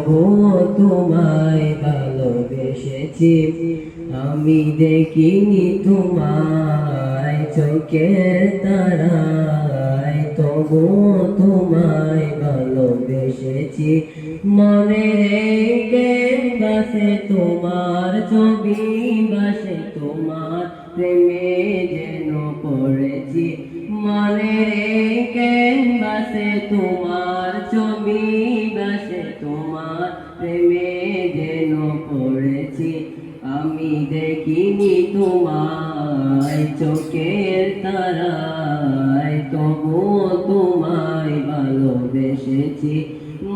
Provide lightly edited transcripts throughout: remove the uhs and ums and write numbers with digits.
তবুও তোমায় ভালোবেসেছি। আমি দেখিনি তোমায় চোখের তারায়, তবুও তোমায় ভালোবেসেছি। মনে রেখে বাসে তোমার ছবি, বাসে তোমার প্রেমে যেন পড়েছি। মনে রেখে বাসে তোমার ছবি, বাসে তোমার প্রেমে যেন পড়েছি। আমি দেখিনি তোমায় চোখের তারায়, তবুও তোমায় ভালোবেসেছি।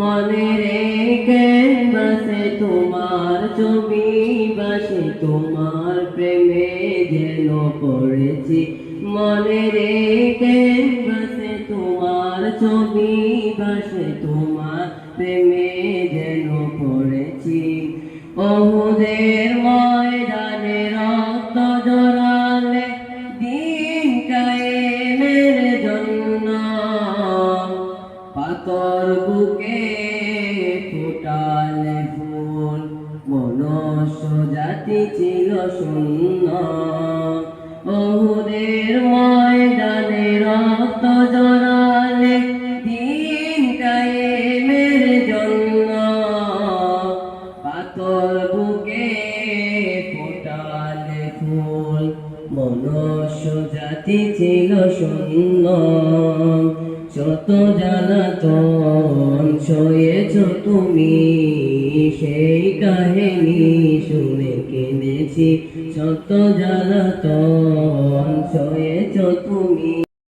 মনে রেখে বাসে তোমার ছবি, বাসে তোমার প্রেমে যেন পড়েছি। মনে রেখে বাসে তোমার ছবি, বাসে তোমার প্রেমে যেন পড়েছি। ওহুদের ময়দানে রক্ত ঝরালে দিন কায়েমের জন্য, পাথর বুকে ফোটালে ফুল, মনুষ্য জাতি ছিল শূন্য। ওহুদের ময়দানে রক্ত ঝরালে দিন কায়েমের জন্য, পাথর বুকে ফোটালে ফুল, মনুষ্য জাতি ছিল শূন্য। যত জ্বালাতন সয়েছ তুমি, সেই কাহিনী শুনে কেঁদেছি। যত জ্বালাতন সয়েছ তুমি।